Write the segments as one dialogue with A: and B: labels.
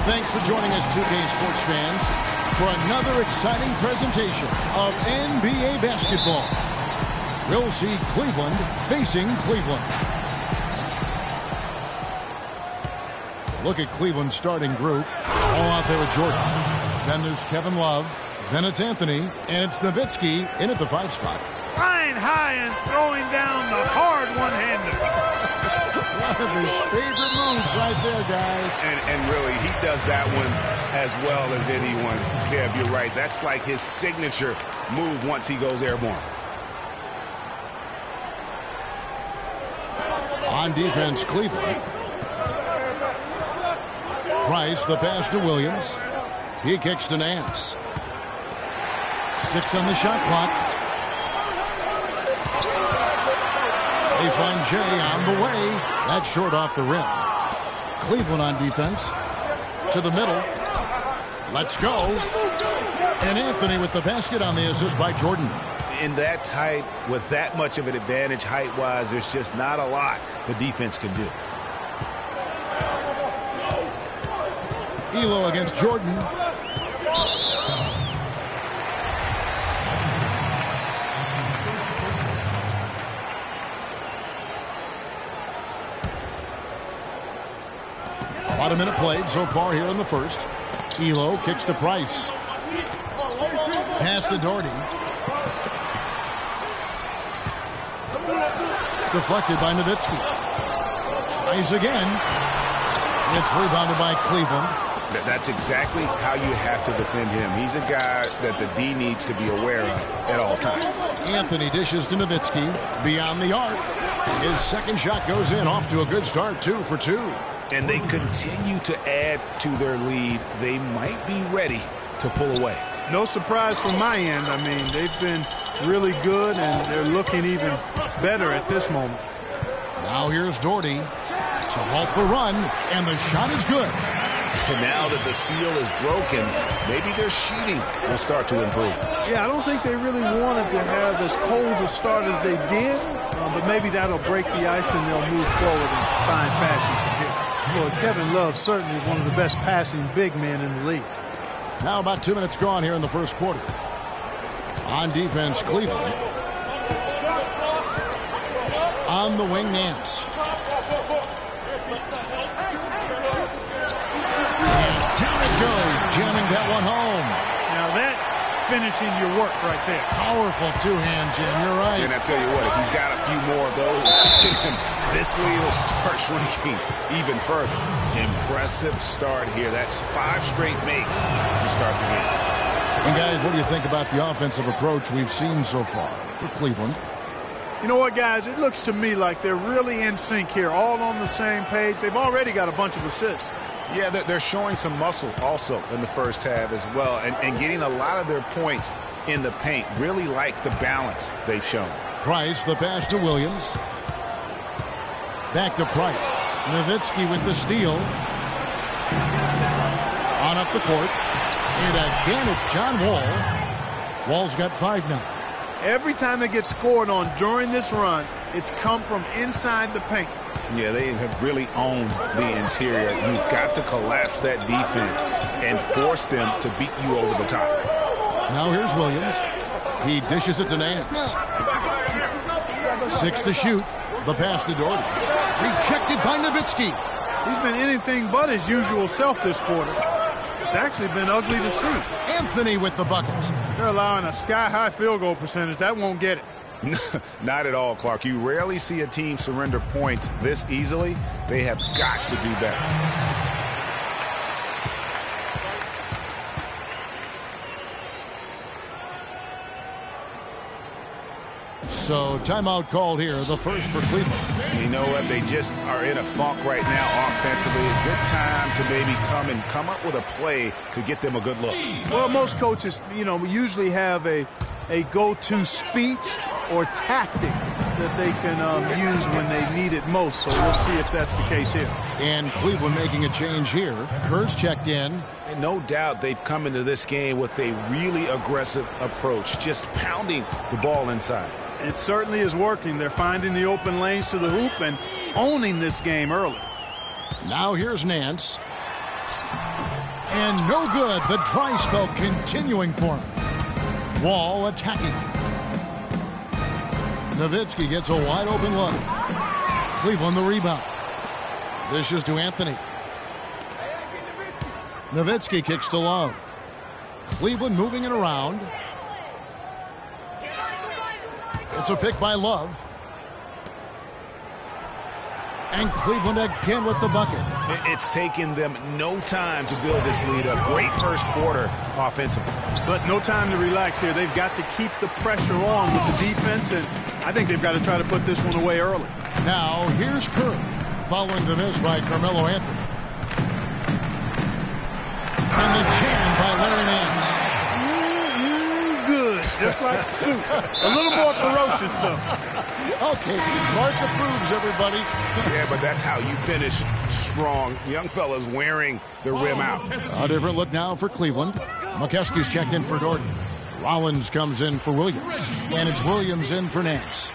A: Thanks for joining us, 2K Sports fans, for another exciting presentation of NBA basketball. We'll see Cleveland facing Cleveland. Look at Cleveland's starting group. All out there with Jordan. Then there's Kevin Love. Then it's Anthony. And it's Nowitzki in at the 5 spot.
B: Flying high and throwing down the hard one-hander.
A: One of his favorite moves right there, guys.
C: And really, he does that one as well as anyone. Kev, you're right. That's like his signature move once he goes airborne.
A: On defense, Cleveland. Price, the pass to Williams. He kicks to Nance. 6 on the shot clock. They find Jay on the way. That's short off the rim. Cleveland on defense. To the middle. Let's go. And Anthony with the basket on the assist by Jordan.
C: In that tight, with that much of an advantage height-wise, there's just not a lot the defense can do.
A: Elo against Jordan. About a minute played so far here in the first. Elo kicks to Price. Pass to Doherty. Deflected by Nowitzki. Tries again. It's rebounded by Cleveland.
C: That's exactly how you have to defend him. He's a guy that the D needs to be aware of at all times.
A: Anthony dishes to Nowitzki. Beyond the arc. His second shot goes in. Off to a good start. 2 for 2.
C: And they continue to add to their lead. They might be ready to pull away.
B: No surprise from my end. I mean, they've been really good, and they're looking even better at this moment.
A: Now here's Doherty to halt the run, and the shot is good.
C: And now that the seal is broken, maybe their shooting will start to improve.
B: Yeah, I don't think they really wanted to have as cold a start as they did, but maybe that'll break the ice and they'll move forward in fine fashion from here. Well, Kevin Love certainly is one of the best passing big men in the league.
A: Now about 2 minutes gone here in the first quarter. On defense, Cleveland. On the wing, Nance. And down it goes, jamming that one home.
B: Now that's finishing your work right there.
A: Powerful two-hand jam, you're right.
C: And I tell you what, if he's got a few more of those, this lead will start shrinking even further. Impressive start here. That's 5 straight makes to start the game.
A: And guys, what do you think about the offensive approach we've seen so far for Cleveland?
B: You know what, guys? It looks to me like they're really in sync here, all on the same page. They've already got a bunch of assists.
C: Yeah, they're showing some muscle also in the first half as well, and getting a lot of their points in the paint. Really like the balance they've shown.
A: Price, the pass to Williams. Back to Price. Nowitzki with the steal. On up the court. And again, it's John Wall. Wall's got 5 now.
B: Every time they get scored on during this run, it's come from inside the paint.
C: Yeah, they have really owned the interior. You've got to collapse that defense and force them to beat you over the top.
A: Now here's Williams. He dishes it to Nance. 6 to shoot. The pass to Doherty. Rejected by Nowitzki.
B: He's been anything but his usual self this quarter. It's actually been ugly to see.
A: Anthony with the bucket.
B: They're allowing a sky-high field goal percentage. That won't get it.
C: Not at all, Clark. You rarely see a team surrender points this easily. They have got to do better.
A: So timeout called here, the first for Cleveland.
C: You know what? They just are in a funk right now offensively. A good time to maybe come up with a play to get them a good look.
B: Well, most coaches, usually have a go-to speech or tactic that they can use when they need it most. So we'll see if that's the case here.
A: And Cleveland making a change here. Kerr's checked in.
C: And no doubt they've come into this game with a really aggressive approach, just pounding the ball inside.
B: It certainly is working. They're finding the open lanes to the hoop and owning this game early.
A: Now here's Nance. And no good. The dry spell continuing for him. Wall attacking. Nowitzki gets a wide open look. Cleveland the rebound. Dishes to Anthony. Nowitzki kicks to Love. Cleveland moving it around. It's a pick by Love. And Cleveland again with the bucket.
C: It's taken them no time to build this lead up. Great first quarter offensively.
B: But no time to relax here. They've got to keep the pressure on with the defense, and I think they've got to try to put this one away early.
A: Now here's Kerr following the miss by Carmelo Anthony. And the jam by Larry Nance.
B: Good. Just like soup. A little more ferocious stuff.
A: Okay, Clark approves, everybody.
C: Yeah, but that's how you finish strong. Young fella's wearing the rim out.
A: A different look now for Cleveland. McKeskey's checked in for Doherty. Rollins comes in for Williams. And it's Williams in for Nance.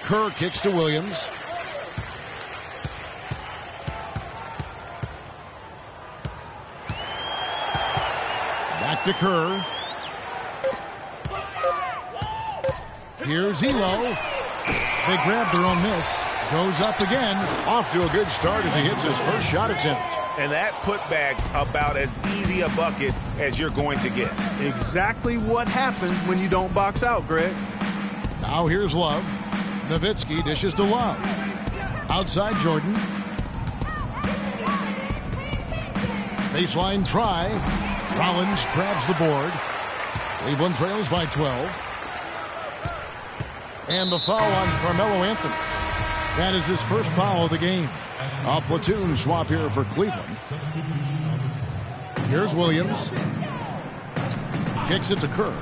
A: Kerr kicks to Williams. Back to Kerr. Here's Elo. They grab their own miss. Goes up again. Off to a good start as he hits his first shot attempt.
C: And that putback about as easy a bucket as you're going to get.
B: Exactly what happens when you don't box out, Greg.
A: Now here's Love. Nowitzki dishes to Love. Outside Jordan. Baseline try. Rollins grabs the board. Cleveland trails by 12. And the foul on Carmelo Anthony. That is his first foul of the game. A platoon swap here for Cleveland. Here's Williams. Kicks it to Kerr.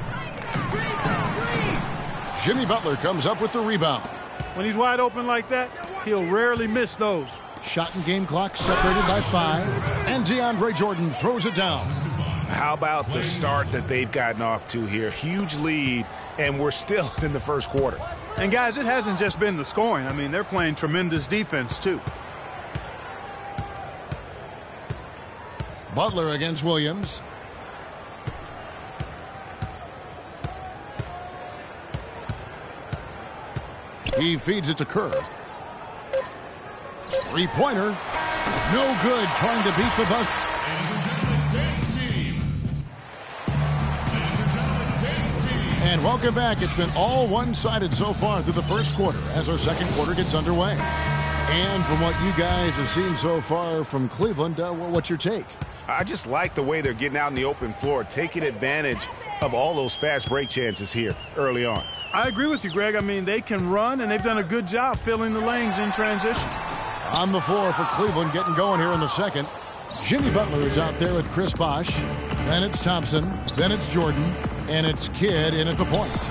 A: Jimmy Butler comes up with the rebound.
B: When he's wide open like that, he'll rarely miss those.
A: Shot and game clock separated by 5. And DeAndre Jordan throws it down.
C: How about the start that they've gotten off to here? Huge lead, and we're still in the first quarter.
B: And, guys, it hasn't just been the scoring. I mean, they're playing tremendous defense, too.
A: Butler against Williams. He feeds it to Kerr. Three-pointer. No good, trying to beat the buzzer. And welcome back. It's been all one-sided so far through the first quarter as our second quarter gets underway. And from what you guys have seen so far from Cleveland, what's your take?
C: I just like the way they're getting out in the open floor, taking advantage of all those fast break chances here early on.
B: I agree with you, Greg. I mean, they can run, and they've done a good job filling the lanes in transition.
A: On the floor for Cleveland, getting going here in the second. Jimmy Butler is out there with Chris Bosh. Then it's Thompson. Then it's Jordan. And it's Kidd in at the point.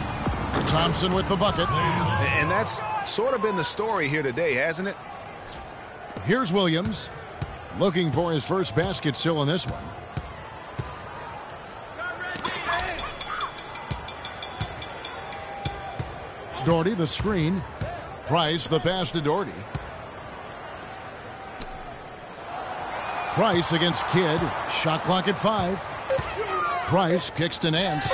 A: Thompson with the bucket.
C: And that's sort of been the story here today, hasn't it?
A: Here's Williams. Looking for his first basket still in this one. Doherty the screen. Price the pass to Doherty. Price against Kidd. Shot clock at 5. Price kicks to Nance.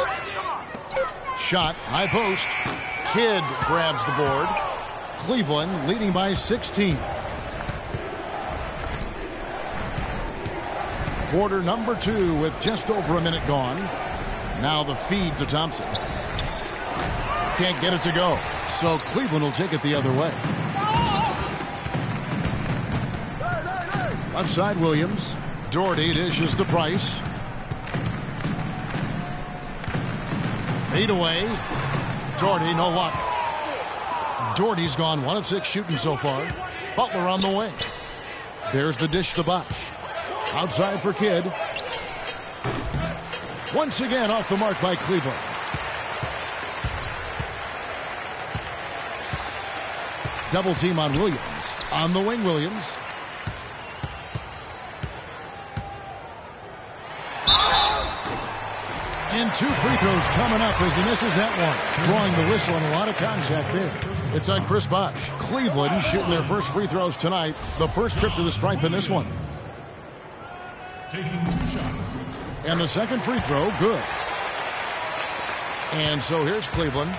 A: Shot, high post. Kidd grabs the board. Cleveland leading by 16. Quarter number 2 with just over a minute gone. Now the feed to Thompson. Can't get it to go, so Cleveland will take it the other way. Left side Williams. Doherty dishes to Price. Fade away. Doherty, no luck. Doherty's gone 1 of 6 shooting so far. Butler on the wing. There's the dish to Bosh. Outside for Kidd. Once again off the mark by Cleveland. Double team on Williams. On the wing, Williams. And 2 free throws coming up as he misses that one. Drawing the whistle and a lot of contact there. It's on Chris Bosh. Cleveland shooting their first free throws tonight. The first trip to the stripe in this one. And the second free throw, good. And so here's Cleveland.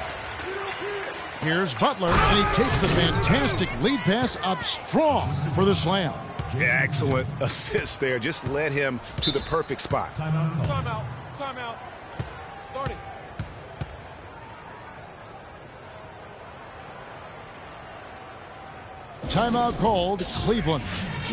A: Here's Butler, and he takes the fantastic lead pass up strong for the slam.
C: Yeah, excellent assist there. Just led him to the perfect spot.
D: Timeout. Timeout. Timeout. Starting.
A: Timeout called, Cleveland.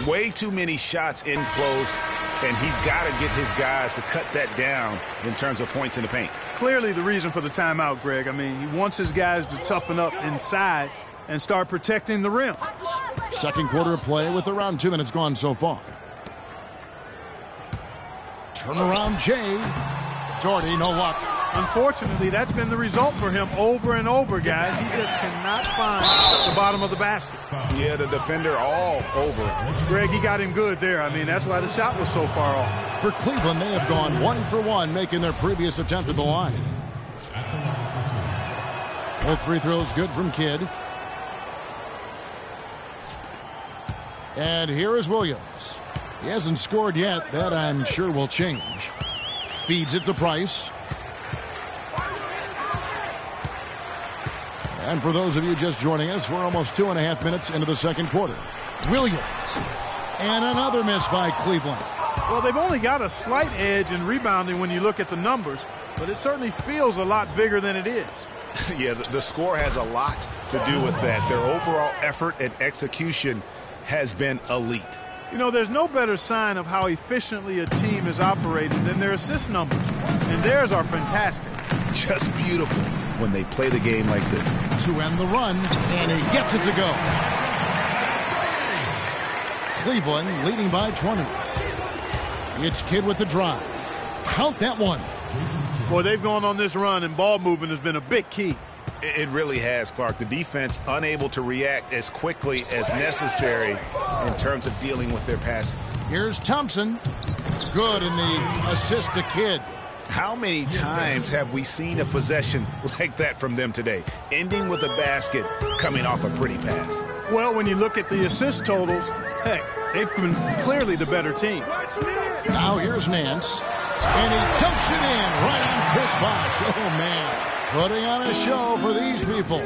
C: Way too many shots in close, and he's got to get his guys to cut that down in terms of points in the paint.
B: Clearly the reason for the timeout, Greg. I mean, he wants his guys to toughen up inside and start protecting the rim.
A: Second quarter of play with around 2 minutes gone so far. Turnaround Jay. Jordy, no luck.
B: Unfortunately, that's been the result for him over and over, guys. He just cannot find the bottom of the basket.
C: Yeah, the defender all over it.
B: Greg, he got him good there. I mean, that's why the shot was so far off.
A: For Cleveland, they have gone 1 for 1, making their previous attempt at the line. Both free throws good from Kidd. And here is Williams. He hasn't scored yet. That, I'm sure, will change. Feeds it to Price. And for those of you just joining us, we're almost 2.5 minutes into the second quarter. Williams. And another miss by Cleveland.
B: Well, they've only got a slight edge in rebounding when you look at the numbers, but it certainly feels a lot bigger than it is.
C: Yeah, the score has a lot to do with that. Their overall effort and execution has been elite.
B: You know, there's no better sign of how efficiently a team is operating than their assist numbers. And theirs are fantastic.
C: Just beautiful when they play the game like this.
A: To end the run, and he gets it to go. Cleveland leading by 20. It's Kidd with the drive. Count that one.
B: Boy, they've gone on this run, and ball movement has been a big key.
C: It really has, Clark. The defense unable to react as quickly as necessary in terms of dealing with their passing.
A: Here's Thompson. Good in the assist to Kidd.
C: How many times have we seen a possession like that from them today, ending with a basket coming off a pretty pass?
B: Well, when you look at the assist totals, heck, they've been clearly the better team.
A: Now here's Nance, and he dunks it in right on Chris Bosh. Oh, man, putting on a show for these people.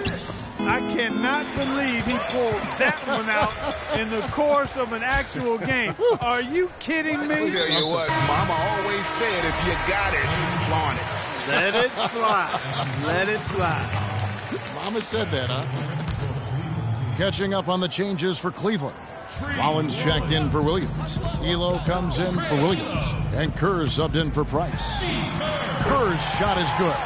B: I cannot believe he pulled that one out in the course of an actual game. Are you kidding me?
C: I'll tell you what, Mama always said, if you got it, flaunt it.
B: Let it fly. Let it fly.
A: Mama said that, huh? Catching up on the changes for Cleveland. Rollins checked in for Williams. Elo comes in for Williams. And Kerr subbed in for Price. Kerr's shot is good.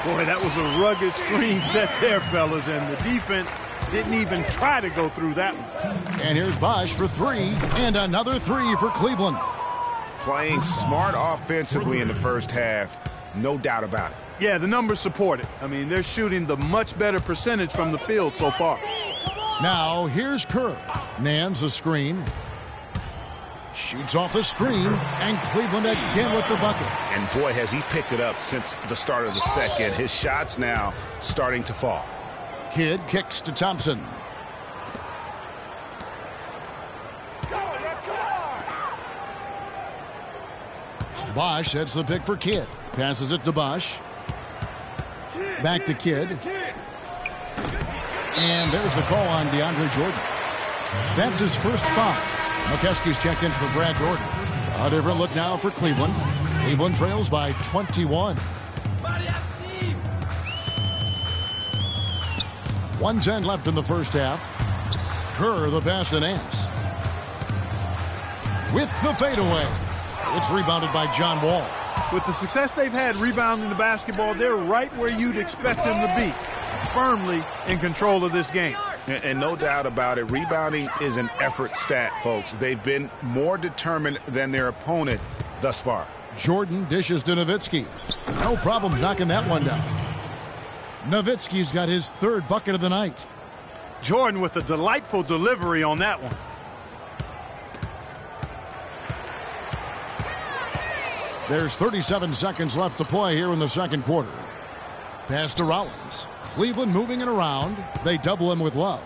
B: Boy, that was a rugged screen set there, fellas, and the defense didn't even try to go through that one.
A: And here's Bosh for three, and another three for Cleveland.
C: Playing smart offensively in the first half, no doubt about it.
B: Yeah, the numbers support it. I mean, they're shooting the much better percentage from the field so far.
A: Now, here's Kerr. Nans a screen. Shoots off the screen, and Cleveland again with the bucket.
C: And boy, has he picked it up since the start of the second. His shots now starting to fall.
A: Kidd kicks to Thompson. Bosh sets the pick for Kidd. Passes it to Bosh. Back to Kidd. And there's the call on DeAndre Jordan. That's his first foul. McKeskey's checked in for Brad Gordon. A different look now for Cleveland. Cleveland trails by 21. 1:10 left in the first half. Kerr the pass to Nance. With the fadeaway. It's rebounded by John Wall.
B: With the success they've had rebounding the basketball, they're right where you'd expect them to be. Firmly in control of this game.
C: And no doubt about it, rebounding is an effort stat, folks. They've been more determined than their opponent thus far.
A: Jordan dishes to Nowitzki. No problem knocking that one down. Nowitzki's got his third bucket of the night.
B: Jordan with a delightful delivery on that one.
A: There's 37 seconds left to play here in the second quarter. Pass to Rollins. Cleveland moving it around. They double him with Love.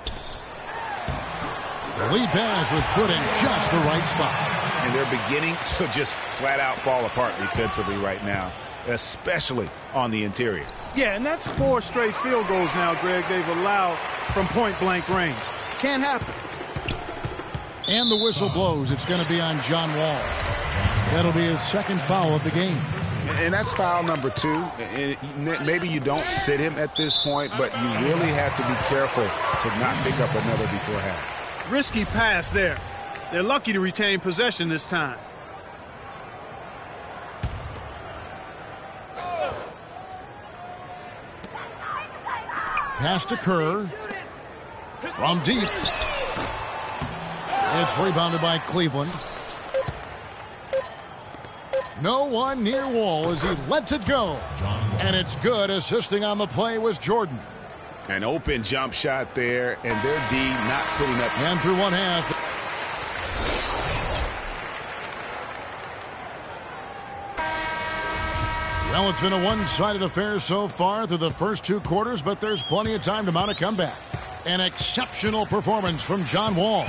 A: The lead pass was put in just the right spot.
C: and they're beginning to just flat out fall apart defensively right now, especially on the interior.
B: Yeah, and that's 4 straight field goals now, Greg, they've allowed from point-blank range. Can't happen.
A: And the whistle blows. It's going to be on John Wall. That'll be his second foul of the game.
C: And that's foul number 2. And maybe you don't sit him at this point, but you really have to be careful to not pick up another before half.
B: Risky pass there. They're lucky to retain possession this time.
A: Pass to Kerr. From deep. It's rebounded by Cleveland. No one near Wall as he lets it go. And it's good. Assisting on the play was Jordan.
C: An open jump shot there, and their D not putting up.
A: And through one half. Well, it's been a one-sided affair so far through the first 2 quarters, but there's plenty of time to mount a comeback. An exceptional performance from John Wall.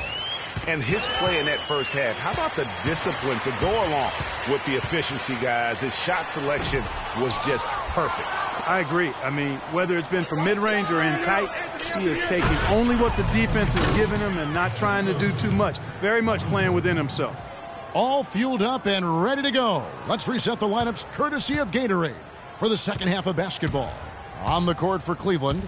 C: And his play in that first half, how about the discipline to go along with the efficiency, guys? His shot selection was just perfect.
B: I agree. I mean, whether it's been from mid-range or in tight, he is taking only what the defense is giving him and not trying to do too much. Very much playing within himself.
A: All fueled up and ready to go. Let's reset the lineups courtesy of Gatorade for the second half of basketball. On the court for Cleveland,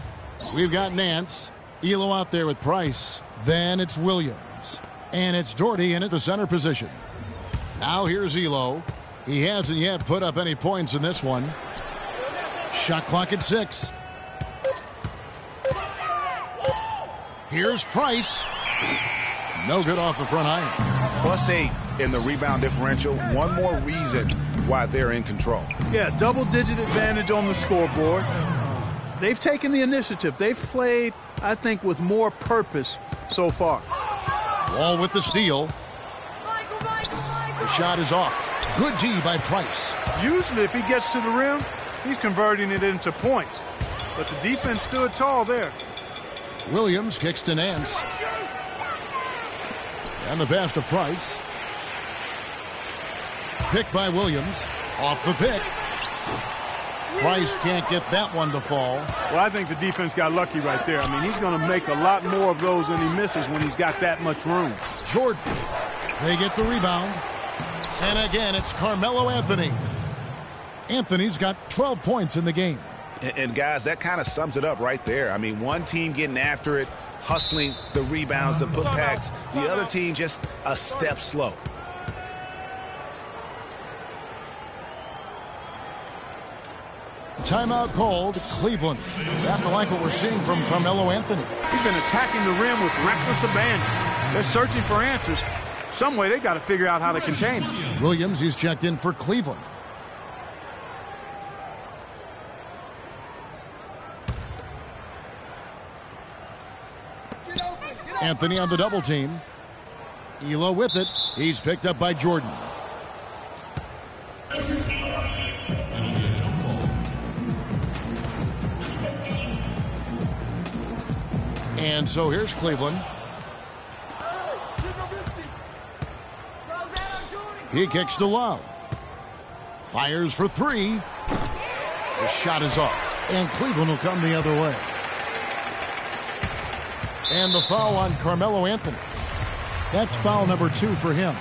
A: we've got Nance. Elo out there with Price. Then it's Williams. And it's Doherty in at the center position. Now here's Elo. He hasn't yet put up any points in this one. Shot clock at 6. Here's Price. No good off the front iron.
C: +8 in the rebound differential. One more reason why they're in control.
B: Yeah, double-digit advantage on the scoreboard. They've taken the initiative. They've played, I think, with more purpose so far.
A: Wall with the steal. The shot is off. Good D by Price.
B: Usually if he gets to the rim, he's converting it into points. But the defense stood tall there.
A: Williams kicks to Nance. And the pass to Price. Pick by Williams. Off the pick. Price can't get that one to fall.
B: Well, I think the defense got lucky right there. I mean, he's going to make a lot more of those than he misses when he's got that much room.
A: Jordan. They get the rebound. And again, it's Carmelo Anthony. Anthony's got 12 points in the game.
C: And guys, that kind of sums it up right there. I mean, one team getting after it, hustling the rebounds, the putbacks. The other team just a step slow.
A: Timeout called. Cleveland. Have to like what we're seeing from Carmelo Anthony.
B: He's been attacking the rim with reckless abandon. They're searching for answers. Some way they got to figure out how to contain him.
A: Williams, he's checked in for Cleveland. Anthony on the double team. Elo with it. He's picked up by Jordan. And so here's Cleveland. He kicks to Love. Fires for 3. The shot is off. And Cleveland will come the other way. And the foul on Carmelo Anthony. That's foul number 2 for him.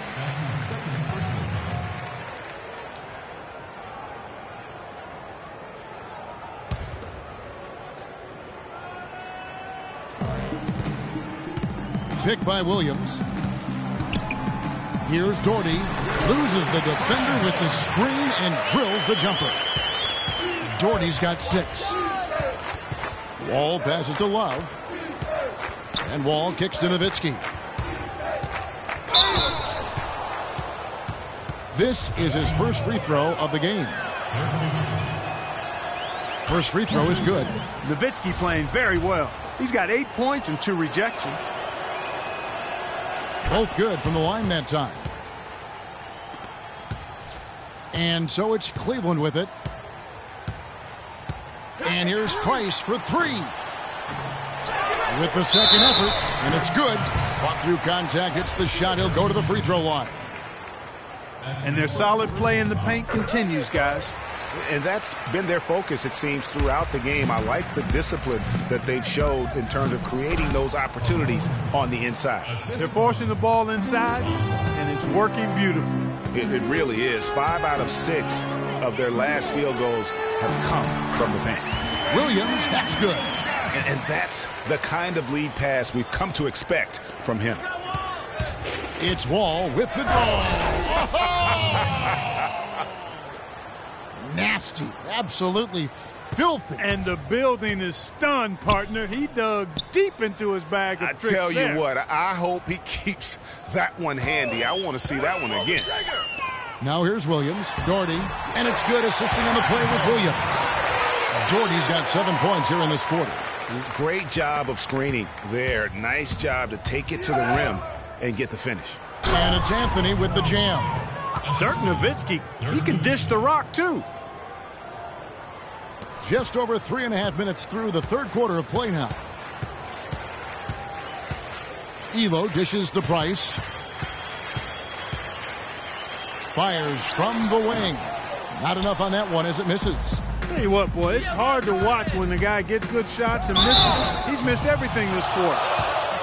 A: Pick by Williams. Here's Doherty. Loses the defender with the screen and drills the jumper. Doherty's got 6. Wall passes to Love. And Wall kicks to Nowitzki. This is his first free throw of the game. First free throw is good.
B: Nowitzki playing very well. He's got 8 points and 2 rejections.
A: Both good from the line that time. And so it's Cleveland with it. And here's Price for 3. With the second effort, and it's good. Fought through contact, hits the shot. He'll go to the free throw line.
B: And their solid play in the paint continues, guys.
C: And that's been their focus, it seems, throughout the game. I like the discipline that they've showed in terms of creating those opportunities on the inside.
B: They're forcing the ball inside, and it's working beautifully.
C: It really is. 5 out of 6 of their last field goals have come from the paint.
A: Williams, that's good.
C: And that's the kind of lead pass we've come to expect from him.
A: It's Wall with the draw. Nasty, absolutely filthy.
B: And the building is stunned, partner. He dug deep into his bag of tricks.
C: I tell
B: there.
C: you what, I hope he keeps that one handy. I want to see that one again.
A: Now here's Williams, Doherty, and it's good. Assisting on the play was Williams. Doherty's got 7 points here in this quarter.
C: Great job of screening there. Nice job to take it to the rim and get the finish.
A: And it's Anthony with the jam.
B: Dirk Nowitzki, he can dish the rock too.
A: Just over 3.5 minutes through the third quarter of play now. Elo dishes to Price. Fires from the wing. Not enough on that one as it misses.
B: Tell you what, boy, it's hard to watch when the guy gets good shots and misses. He's missed everything this quarter.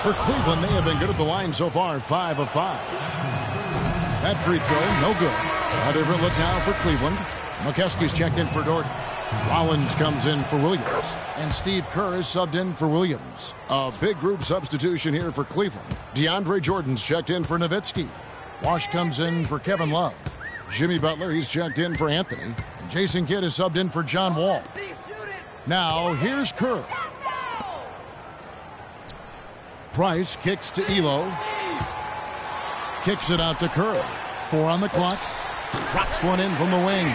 A: For Cleveland, they have been good at the line so far, 5 of 5. That free throw, no good. A different look now for Cleveland. McKeskey's checked in for Doherty. Rollins comes in for Williams. And Steve Kerr is subbed in for Williams. A big group substitution here for Cleveland. DeAndre Jordan's checked in for Nowitzki. Wash comes in for Kevin Love. Jimmy Butler, he's checked in for Anthony. And Jason Kidd is subbed in for John Wall. Now, here's Kerr. Price kicks to Elo. Kicks it out to Kerr. 4 on the clock. Drops one in from the wing.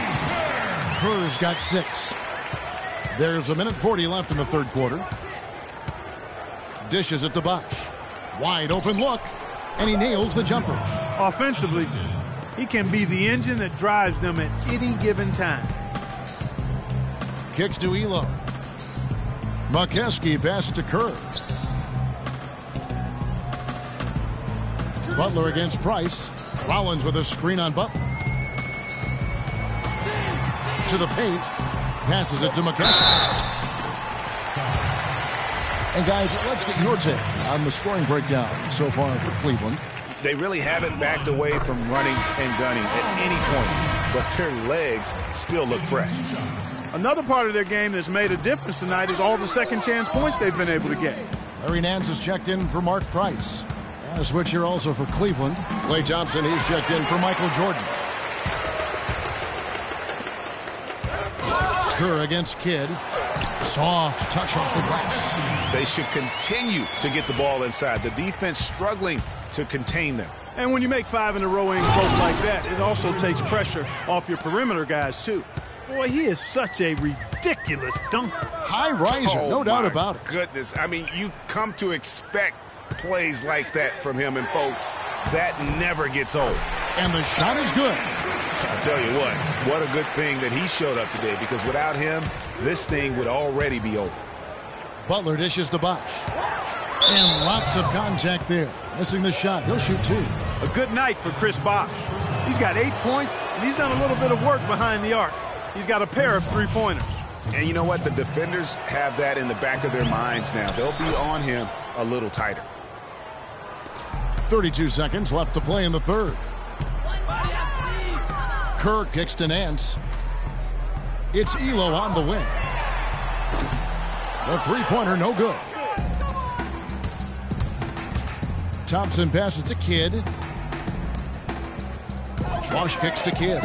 A: Kerr's got 6. There's 1:40 left in the third quarter. Dishes it to Bosch. Wide open look. And he nails the jumper.
B: Offensively, he can be the engine that drives them at any given time.
A: Kicks to Elo. McKeskey passes to Kerr. Butler against Price. Rollins with a screen on Butler. To the paint. Passes it to McKeskey. And guys, let's get your take on the scoring breakdown so far for Cleveland.
C: They really haven't backed away from running and gunning at any point, but their legs still look fresh.
B: Another part of their game that's made a difference tonight is all the second chance points they've been able to get.
A: Larry Nance is checked in for Mark Price. And a switch here also for Cleveland. Klay Thompson, he's checked in for Michael Jordan. Kerr against Kidd. Soft touch off the glass.
C: They should continue to get the ball inside. The defense struggling to contain them.
B: And when you make 5 in a row in close like that, it also takes pressure off your perimeter guys, too. Boy, he is such a ridiculous dunker.
A: High riser, no doubt about it.
C: Goodness, I mean, you've come to expect plays like that from him, and folks, that never gets old.
A: And the shot is good.
C: I'll tell you what a good thing that he showed up today, because without him, this thing would already be over.
A: Butler dishes to Bosch. And lots of contact there. Missing the shot. He'll shoot 2.
B: A good night for Chris Bosh. He's got 8 points, and he's done a little bit of work behind the arc. He's got a pair of 3-pointers.
C: And you know what? The defenders have that in the back of their minds now. They'll be on him a little tighter.
A: 32 seconds left to play in the third. Kerr kicks to Nance. It's Elo on the wing. The 3-pointer, no good. Thompson passes to Kidd. Wash kicks to Kidd.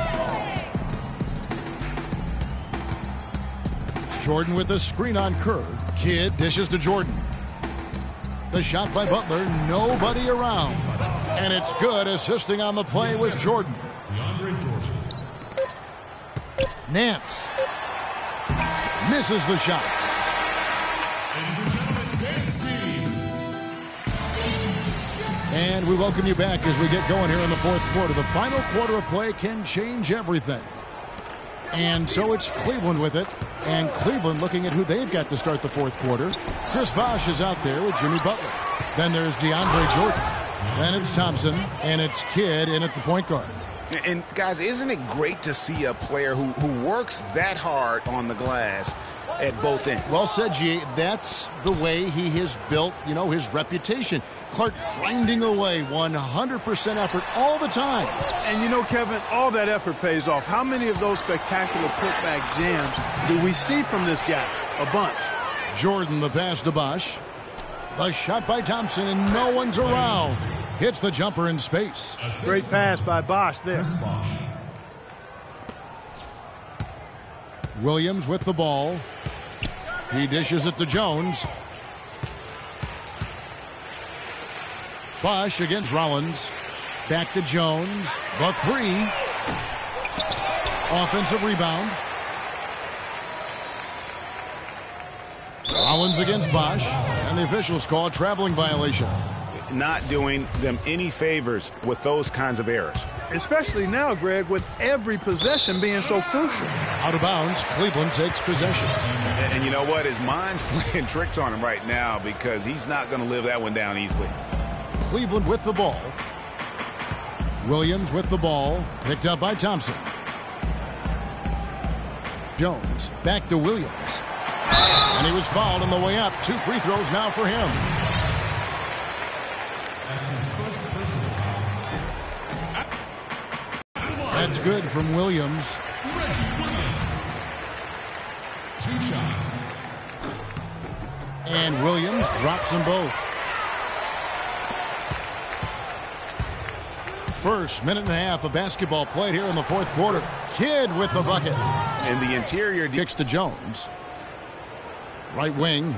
A: Jordan with the screen on Kerr. Kidd dishes to Jordan. The shot by Butler, nobody around. And it's good. Assisting on the play was Jordan. Nance misses the shot. And we welcome you back as we get going here in the fourth quarter. The final quarter of play can change everything. And so it's Cleveland with it. And Cleveland looking at who they've got to start the fourth quarter. Chris Bosh is out there with Jimmy Butler. Then there's DeAndre Jordan. Then it's Thompson. And it's Kidd in at the point guard.
C: And, guys, isn't it great to see a player who works that hard on the glass at both ends?
A: Well said, G. That's the way he has built, his reputation. Clark grinding away, 100% effort all the time.
B: And, Kevin, all that effort pays off. How many of those spectacular putback jams do we see from this guy? A bunch.
A: Jordan, the pass to Bosch. The shot by Thompson, and no one's around. Hits the jumper in space.
B: Great pass by Bosch there.
A: Williams with the ball. He dishes it to Jones. Bosch against Rollins. Back to Jones. The three. Offensive rebound. Rollins against Bosch. And the officials call a traveling violation.
C: Not doing them any favors with those kinds of errors.
B: Especially now, Greg, with every possession being so crucial.
A: Out of bounds, Cleveland takes possession.
C: And you know what? His mind's playing tricks on him right now because he's not going to live that one down easily.
A: Cleveland with the ball. Williams with the ball. Picked up by Thompson. Jones back to Williams. And he was fouled on the way up. 2 free throws now for him. That's good from Williams.
E: 2 shots.
A: And Williams drops them both. First minute and a half of basketball played here in the fourth quarter. Kidd with the bucket.
C: And the interior
A: kicks to Jones. Right wing.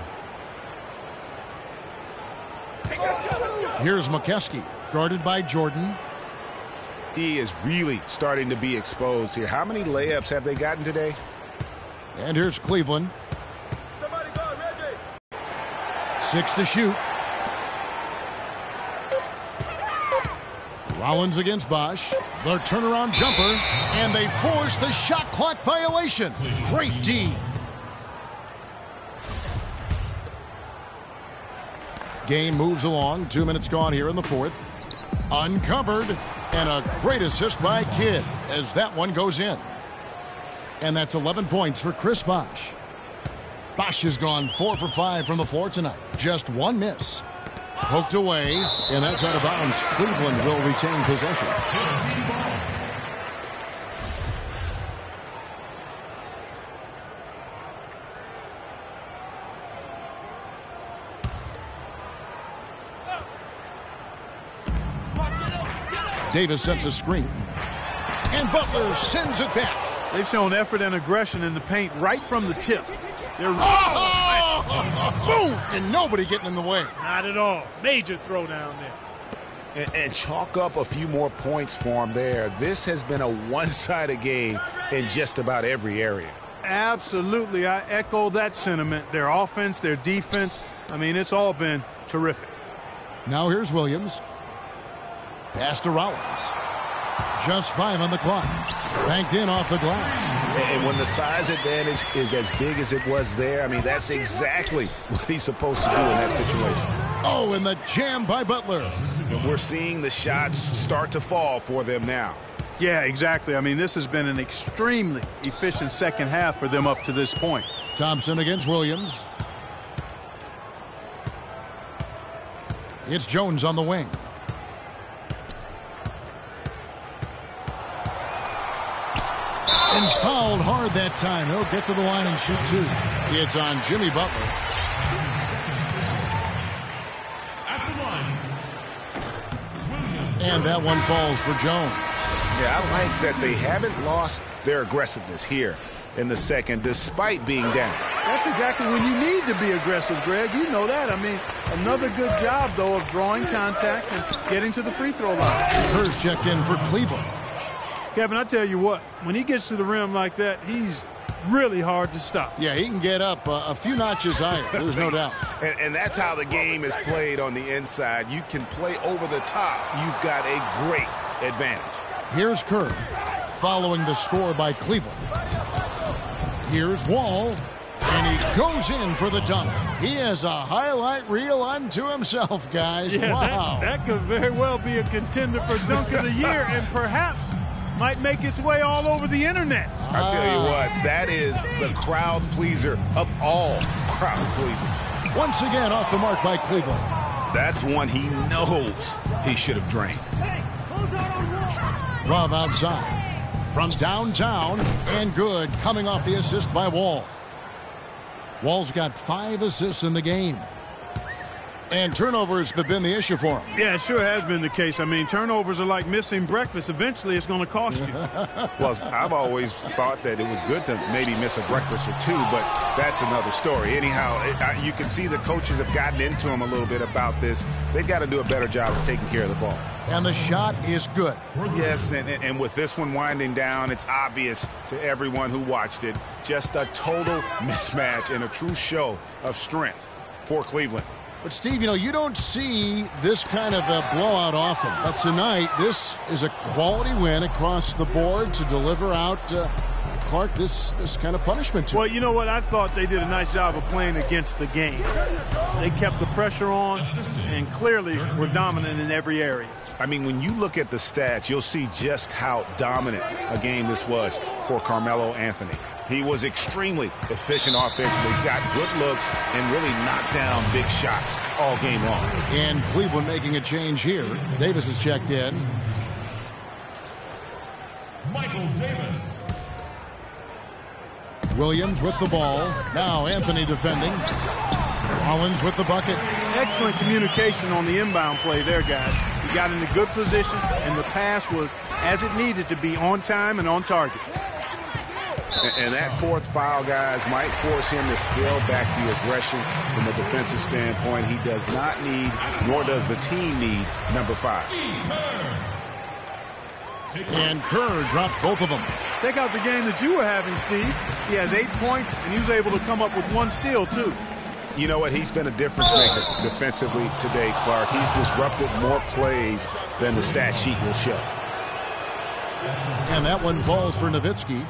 A: Here's McKeskey, guarded by Jordan.
C: He is really starting to be exposed here. How many layups have they gotten today?
A: And here's Cleveland. 6 to shoot. Rollins against Bosch. The turnaround jumper. And they force the shot clock violation. Great D. Game moves along. 2 minutes gone here in the fourth. Uncovered. And a great assist by Kidd as that one goes in. And that's 11 points for Chris Bosch. Bosch has gone 4 for 5 from the floor tonight. Just 1 miss. Poked away, and that's out of bounds. Cleveland will retain possession. Davis sets a screen. And Butler sends it back.
B: They've shown effort and aggression in the paint right from the tip. They're
A: boom! And nobody getting in the way.
B: Not at all. Major throwdown there.
C: And chalk up a few more points for him there. This has been a one-sided game in just about every area.
B: Absolutely. I echo that sentiment. Their offense, their defense. I mean, it's all been terrific.
A: Now here's Williams. Pass to Rollins. Just 5 on the clock. Banked in off the glass.
C: And when the size advantage is as big as it was there, I mean, that's exactly what he's supposed to do in that situation.
A: Oh, and the jam by Butler.
C: And we're seeing the shots start to fall for them now.
B: Yeah, exactly. I mean, this has been an extremely efficient second half for them up to this point.
A: Thompson against Williams. It's Jones on the wing. And fouled hard that time. He'll get to the line and shoot 2. It's on Jimmy Butler.
E: At the line,
A: And that one falls for Jones.
C: Yeah, I like that they haven't lost their aggressiveness here in the second, despite being down.
B: That's exactly when you need to be aggressive, Greg. You know that. I mean, another good job, though, of drawing contact and getting to the free throw line.
A: First checked in for Cleveland.
B: Kevin, I tell you what, when he gets to the rim like that, he's really hard to stop.
A: Yeah, he can get up a few notches higher. There's no doubt.
C: And that's how the game is played on the inside. You can play over the top. You've got a great advantage.
A: Here's Kerr following the score by Cleveland. Here's Wall, and he goes in for the dunk. He has a highlight reel unto himself, guys.
B: Yeah,
A: wow.
B: that could very well be a contender for dunk of the year and perhaps might make its way all over the internet.
C: I'll tell you what, that is the crowd pleaser of all crowd pleasers.
A: Once again off the mark by Cleveland.
C: That's one he knows he should have drained.
A: Love outside. From downtown, and good, coming off the assist by Wall. Wall's got 5 assists in the game. And turnovers have been the issue for him.
B: Yeah, it sure has been the case. I mean, turnovers are like missing breakfast. Eventually, it's going to cost you.
C: Well, I've always thought that it was good to maybe miss a breakfast or two, but that's another story. Anyhow, you can see the coaches have gotten into him a little bit about this. They've got to do a better job of taking care of the ball.
A: And the shot is good.
C: Yes, and with this one winding down, it's obvious to everyone who watched it. Just a total mismatch and a true show of strength for Cleveland.
A: But, Steve, you don't see this kind of a blowout often. But tonight, this is a quality win across the board to deliver out, Clark, this kind of punishment to him.
B: Well, you know what? I thought they did a nice job of playing against the game. They kept the pressure on and clearly were dominant in every area.
C: I mean, when you look at the stats, you'll see just how dominant a game this was for Carmelo Anthony. He was extremely efficient offensively, got good looks, and really knocked down big shots all game long.
A: And Cleveland making a change here. Davis is checked in.
E: Michael Davis.
A: Williams with the ball. Now Anthony defending. Rollins with the bucket.
B: Excellent communication on the inbound play there, guys. He got in a good position, and the pass was as it needed to be, on time and on target.
C: And that fourth foul, guys, might force him to scale back the aggression from a defensive standpoint. He does not need, nor does the team need, number 5.
A: And Kerr drops both of them.
B: Check out the game that you were having, Steve. He has 8 points, and he was able to come up with 1 steal, too.
C: You know what? He's been a difference maker defensively today, Clark. He's disrupted more plays than the stat sheet will show.
A: And that one falls for Nowitzki.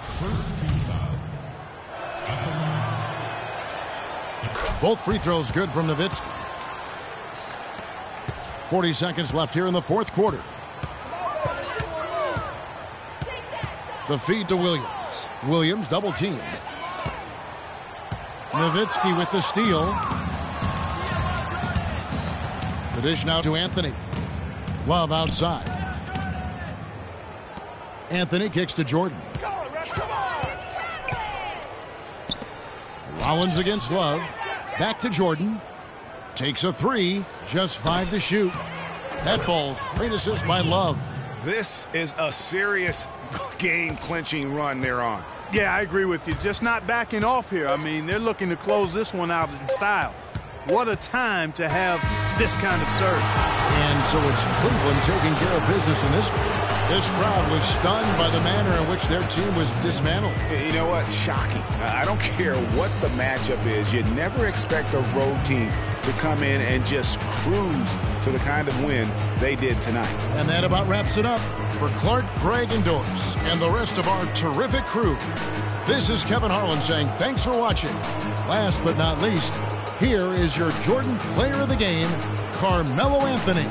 A: Both free throws good from Nowitzki. 40 seconds left here in the fourth quarter. The feed to Williams. Williams double team. Nowitzki with the steal. The dish now to Anthony. Love outside. Anthony kicks to Jordan. Rollins against Love. Back to Jordan. Takes a 3. Just 5 to shoot. That falls. Great assist by Love.
C: This is a serious game-clinching run they're on.
B: Yeah, I agree with you. Just not backing off here. I mean, they're looking to close this one out in style. What a time to have this kind of serve.
A: And so it's Cleveland taking care of business in this one. This crowd was stunned by the manner in which their team was dismantled.
C: You know what? Shocking. I don't care what the matchup is. You never expect a road team to come in and just cruise to the kind of win they did tonight.
A: And that about wraps it up. For Clark, Greg, and Doris, and the rest of our terrific crew, this is Kevin Harlan saying thanks for watching. Last but not least, here is your Jordan Player of the Game, Carmelo Anthony.